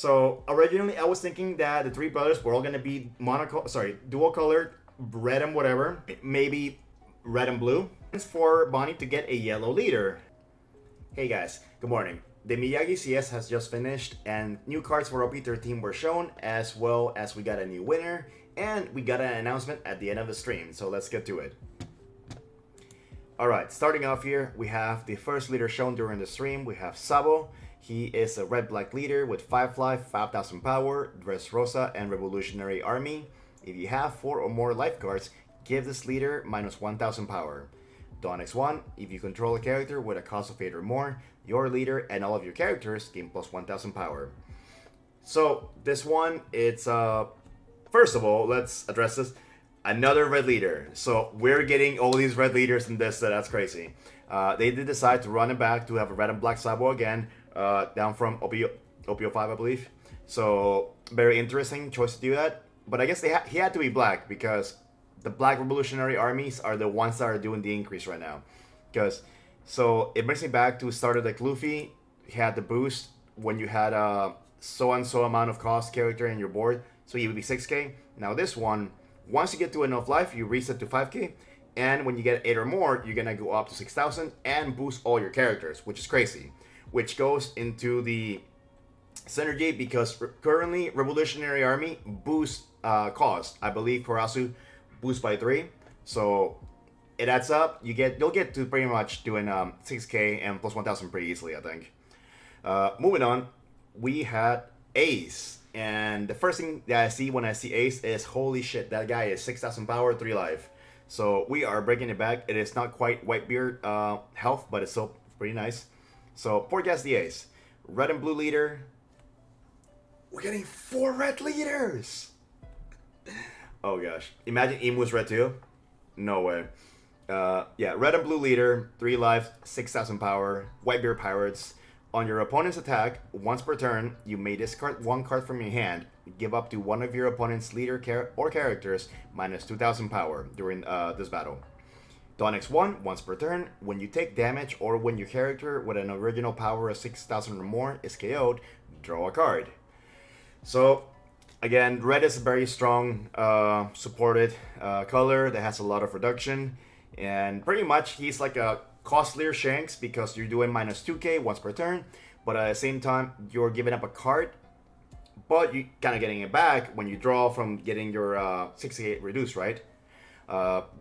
So originally I was thinking that the three brothers were all gonna be dual colored, red and whatever, maybe red and blue. For Bonnie to get a yellow leader. Hey guys, good morning. The Miyagi CS has just finished and new cards for OP13 were shown, as well as we got a new winner and we got an announcement at the end of the stream, so let's get to it. Alright, starting off here, we have the first leader shown during the stream. We have Sabo. He is a red-black leader with 5 life, 5,000 power, Dressrosa, and Revolutionary Army. If you have 4 or more life cards, give this leader minus 1,000 power. Dawn X1, if you control a character with a cost of 8 or more, your leader and all of your characters gain plus 1,000 power. So this one, it's first of all, let's address this. Another red leader. So we're getting all these red leaders in this, so that's crazy. They did decide to run it back to have a red and black Sabo again, down from OP05, I believe. So very interesting choice to do that. But I guess he had to be black because the black revolutionary armies are the ones that are doing the increase right now. So it brings me back to starter like Luffy. He had the boost when you had a so and so amount of cost character in your board, so he would be 6k. Now this one, once you get to enough life, you reset to 5k, and when you get 8 or more, you're gonna go up to 6,000 and boost all your characters, which is crazy. Which goes into the synergy because currently Revolutionary Army boosts cost. I believe Karasu boost by 3, so it adds up. You'll get to pretty much doing 6k and plus 1,000 pretty easily, I think. Moving on, we had Ace. And the first thing that I see when I see Ace is, holy shit, that guy is 6,000 power, 3 life. So we are breaking it back. It is not quite Whitebeard health, but it's still pretty nice. So forecast the Ace. Red and blue leader. We're getting 4 red leaders! Oh gosh. Imagine Imu's red too? No way. Yeah, red and blue leader, 3 life, 6,000 power, Whitebeard pirates. On your opponent's attack, once per turn, you may discard 1 card from your hand, give up to one of your opponent's leader or characters minus 2,000 power during this battle. Dawn X1, once per turn, when you take damage or when your character with an original power of 6,000 or more is KO'd, draw a card. So, again, red is a very strong supported color that has a lot of reduction, and pretty much he's like a costlier Shanks because you're doing minus 2k once per turn, but at the same time you're giving up a card, but you kind of getting it back when you draw from getting your 68 reduced, right?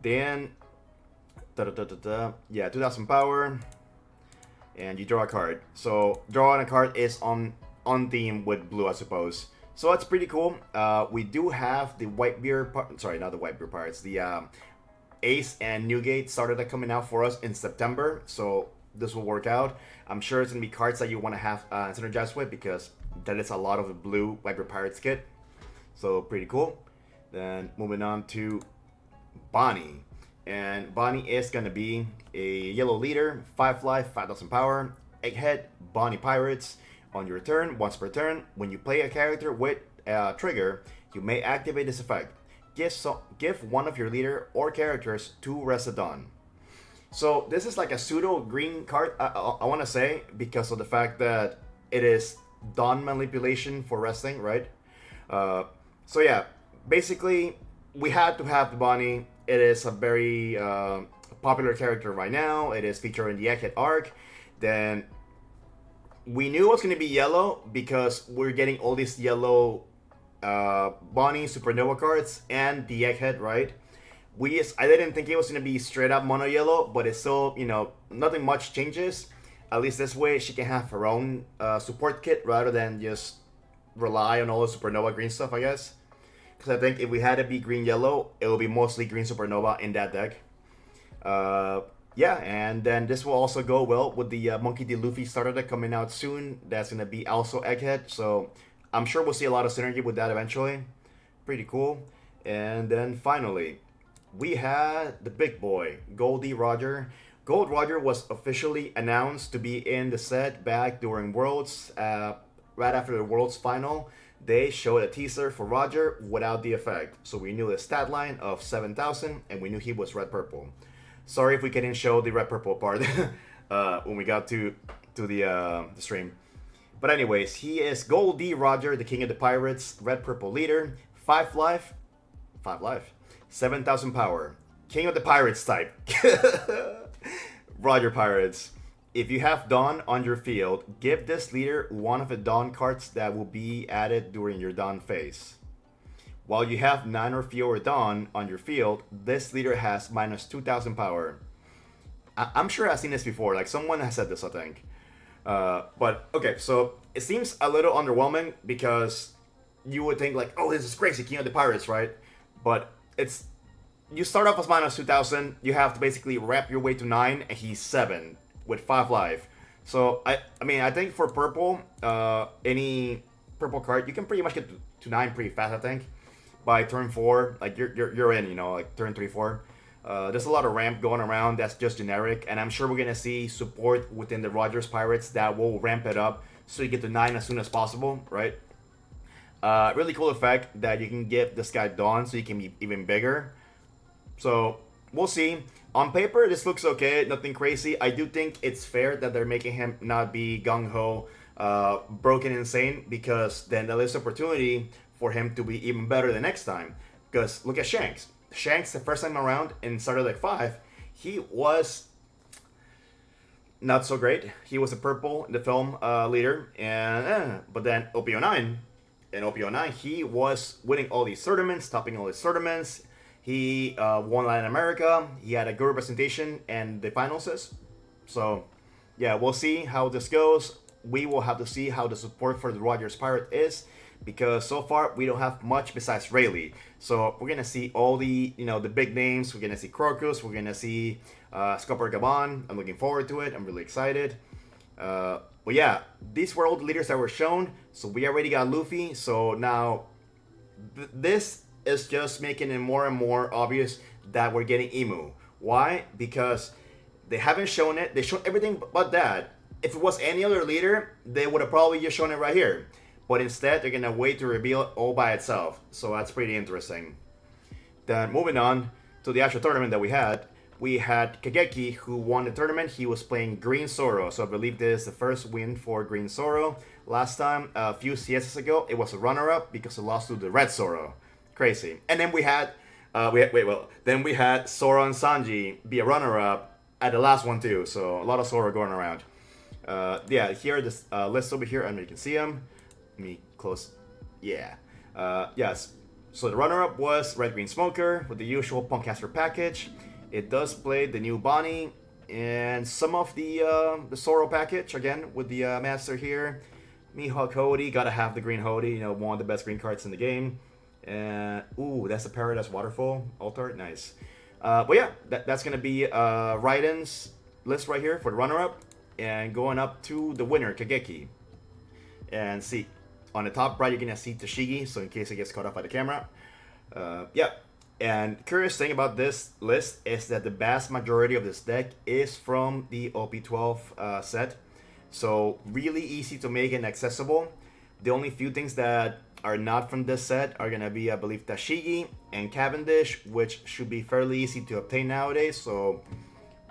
Then yeah, 2,000 power, and you draw a card. So drawing a card is on theme with blue, I suppose. So that's pretty cool. We do have the Whitebeard, sorry, not the Whitebeard pirates, the Ace and Newgate started coming out for us in September, so this will work out. I'm sure it's going to be cards that you want to have synergized with because that is a lot of the blue Whitebeard Pirates kit. So pretty cool. Then moving on to Bonnie. And Bonnie is going to be a yellow leader, 5 life, 5,000 power, Egghead, Bonnie Pirates. On your turn, once per turn, when you play a character with a trigger, you may activate this effect. Give one of your leader or characters 2 Residon. So this is like a pseudo green card, I want to say, because of the fact that it is Dawn manipulation for resting, right? So yeah, basically we had to have the Bonnie. It is a very popular character right now. It is featured in the Egghead arc. Then we knew it was going to be yellow because we're getting all these yellow Bonnie Supernova cards and the Egghead, right? I didn't think it was going to be straight up mono yellow, but it's still, you know, nothing much changes. At least this way she can have her own support kit rather than just rely on all the Supernova green stuff, I guess. Because I think if we had to be green yellow, it will be mostly green Supernova in that deck. Yeah, and then this will also go well with the Monkey D. Luffy starter deck coming out soon. That's going to be also Egghead, so I'm sure we'll see a lot of synergy with that eventually. Pretty cool. And then finally, we had the big boy, Goldie Roger. Gold Roger was officially announced to be in the set back during Worlds. Right after the Worlds final, they showed a teaser for Roger without the effect. So we knew the stat line of 7,000 and we knew he was red-purple. Sorry if we couldn't show the red-purple part when we got to the stream. But anyways, he is Gold D. Roger, the King of the Pirates, red purple leader, 5 life, 7,000 power, King of the Pirates type. Roger Pirates. If you have Dawn on your field, give this leader one of the Dawn cards that will be added during your Dawn phase. While you have 9 or fewer Dawn on your field, this leader has minus 2,000 power. I'm sure I've seen this before, like someone has said this, I think. But okay, so it seems a little underwhelming because you would think like, oh, this is crazy, King of the Pirates, right? But it's, you start off as minus 2,000, you have to basically wrap your way to 9, and he's 7 with 5 life. So I mean, I think for purple, any purple card, you can pretty much get to 9 pretty fast, I think. By turn 4, like you're in, you know, like turn 3, 4. There's a lot of ramp going around that's just generic, and I'm sure we're gonna see support within the Rogers Pirates that will ramp it up so you get to 9 as soon as possible, right? Really cool effect that you can give this guy Dawn so he can be even bigger. So we'll see. On paper, this looks okay, nothing crazy. I do think it's fair that they're making him not be gung-ho, broken insane, because then there is opportunity for him to be even better the next time. Because look at Shanks. Shanks, the first time around in Starter Deck 5, he was not so great. He was a purple in the film leader, and but then OP09, in OP09, he was winning all these tournaments, topping all these tournaments. He won Latin America. He had a good representation in the finals. So, yeah, we'll see how this goes. We will have to see how the support for the Rogers Pirate is, because so far we don't have much besides Rayleigh. So we're gonna see all the, you know, the big names. We're gonna see Crocus. We're gonna see Scupper Gabon. I'm looking forward to it. I'm really excited. But yeah, these were all the leaders that were shown. So we already got Luffy. So now this is just making it more and more obvious that we're getting Emu. Why? Because they haven't shown it. They showed everything but that. If it was any other leader, they would have probably just shown it right here. But instead, they're gonna wait to reveal it all by itself. So that's pretty interesting. Then moving on to the actual tournament that we had Kageki, who won the tournament. He was playing Green Zoro. So I believe this is the first win for Green Zoro. Last time, a few CSs ago, it was a runner-up because it lost to the Red Zoro. Crazy. And then we had then we had Sora and Sanji be a runner-up at the last one too. So a lot of Sora going around. Yeah, here this list over here, and you can see them. Let me close. Yeah. Yes. So the runner-up was Red Green Smoker with the usual Punkcaster package. It does play the new Bonnie and some of the Zoro package again with the Master here. Mihawk Hody, gotta have the green Hody. You know, one of the best green cards in the game. And ooh, that's the Paradise Waterfall altar. Nice. But yeah, that's gonna be Raiden's list right here for the runner-up, and going up to the winner, Kageki. And see, on the top right, you're gonna see Tashigi. So in case it gets caught up by the camera, yeah. And curious thing about this list is that the vast majority of this deck is from the OP12 set. So really easy to make and accessible. The only few things that are not from this set are gonna be, I believe, Tashigi and Cavendish, which should be fairly easy to obtain nowadays. So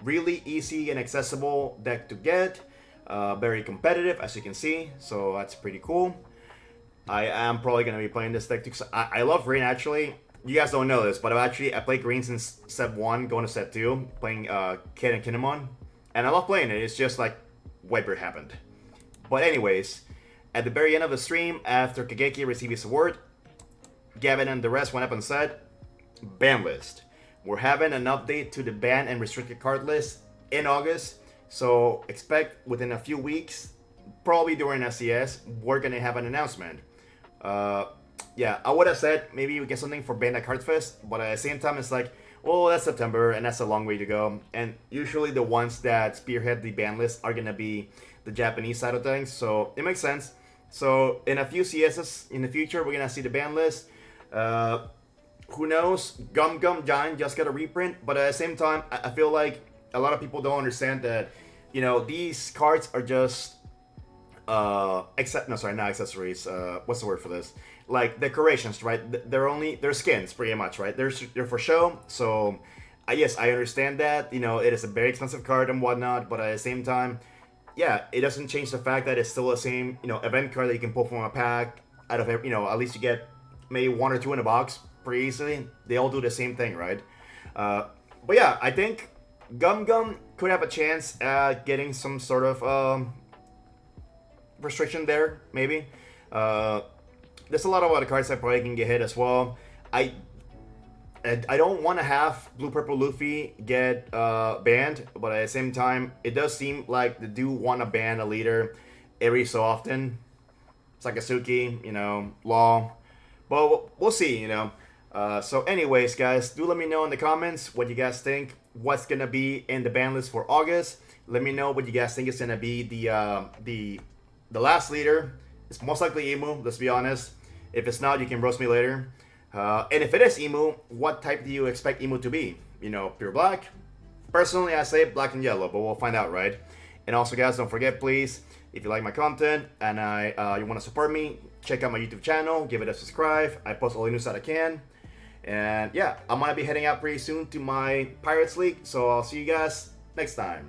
really easy and accessible deck to get. Very competitive, as you can see. So that's pretty cool. I am probably gonna be playing this deck too, because I love green actually. You guys don't know this, but I played green since set 1, going to set 2, playing Kid and Kinemon. And I love playing it. It's just like Wiper happened. But anyways, at the very end of the stream, after Kageki received his award, Gavin and the rest went up and said, ban list. We're having an update to the ban and restricted card list in August. So expect within a few weeks, probably during SCS, we're going to have an announcement. Yeah, I would have said maybe we get something for Bandai Card Fest, but at the same time, it's like, well, that's September, and that's a long way to go. And usually the ones that spearhead the ban list are going to be the Japanese side of things, so it makes sense. So in a few CSs in the future, we're going to see the ban list. Who knows? Gum Gum Giant just got a reprint, but at the same time, I feel like a lot of people don't understand that, you know, these cards are just, not accessories, what's the word for this? Like decorations, right? They're skins pretty much, right? They're for show. So yes, I understand that, you know, it is a very expensive card and whatnot, but at the same time, yeah, it doesn't change the fact that it's still the same, event card that you can pull from a pack. Out of every, at least you get maybe 1 or 2 in a box pretty easily. They all do the same thing, right? But yeah, I think Gum Gum could have a chance at getting some sort of restriction there, maybe. There's a lot of other cards that probably can get hit as well. I don't want to have Blue Purple Luffy get banned, but at the same time, it does seem like they do want to ban a leader every so often. Sakasuki, Law. But we'll see, So anyways, guys, do let me know in the comments what you guys think. What's going to be in the ban list for August. Let me know what you guys think is going to be the last leader. It's most likely Emu, let's be honest. If it's not, you can roast me later. And if it is Emu, what type do you expect Emu to be? Pure black? Personally, I say black and yellow, but we'll find out, right? And also, guys, don't forget, please, if you like my content and you want to support me, check out my YouTube channel, give it a subscribe. I post all the news that I can. And yeah, I'm going to be heading out pretty soon to my Pirates League, so I'll see you guys next time.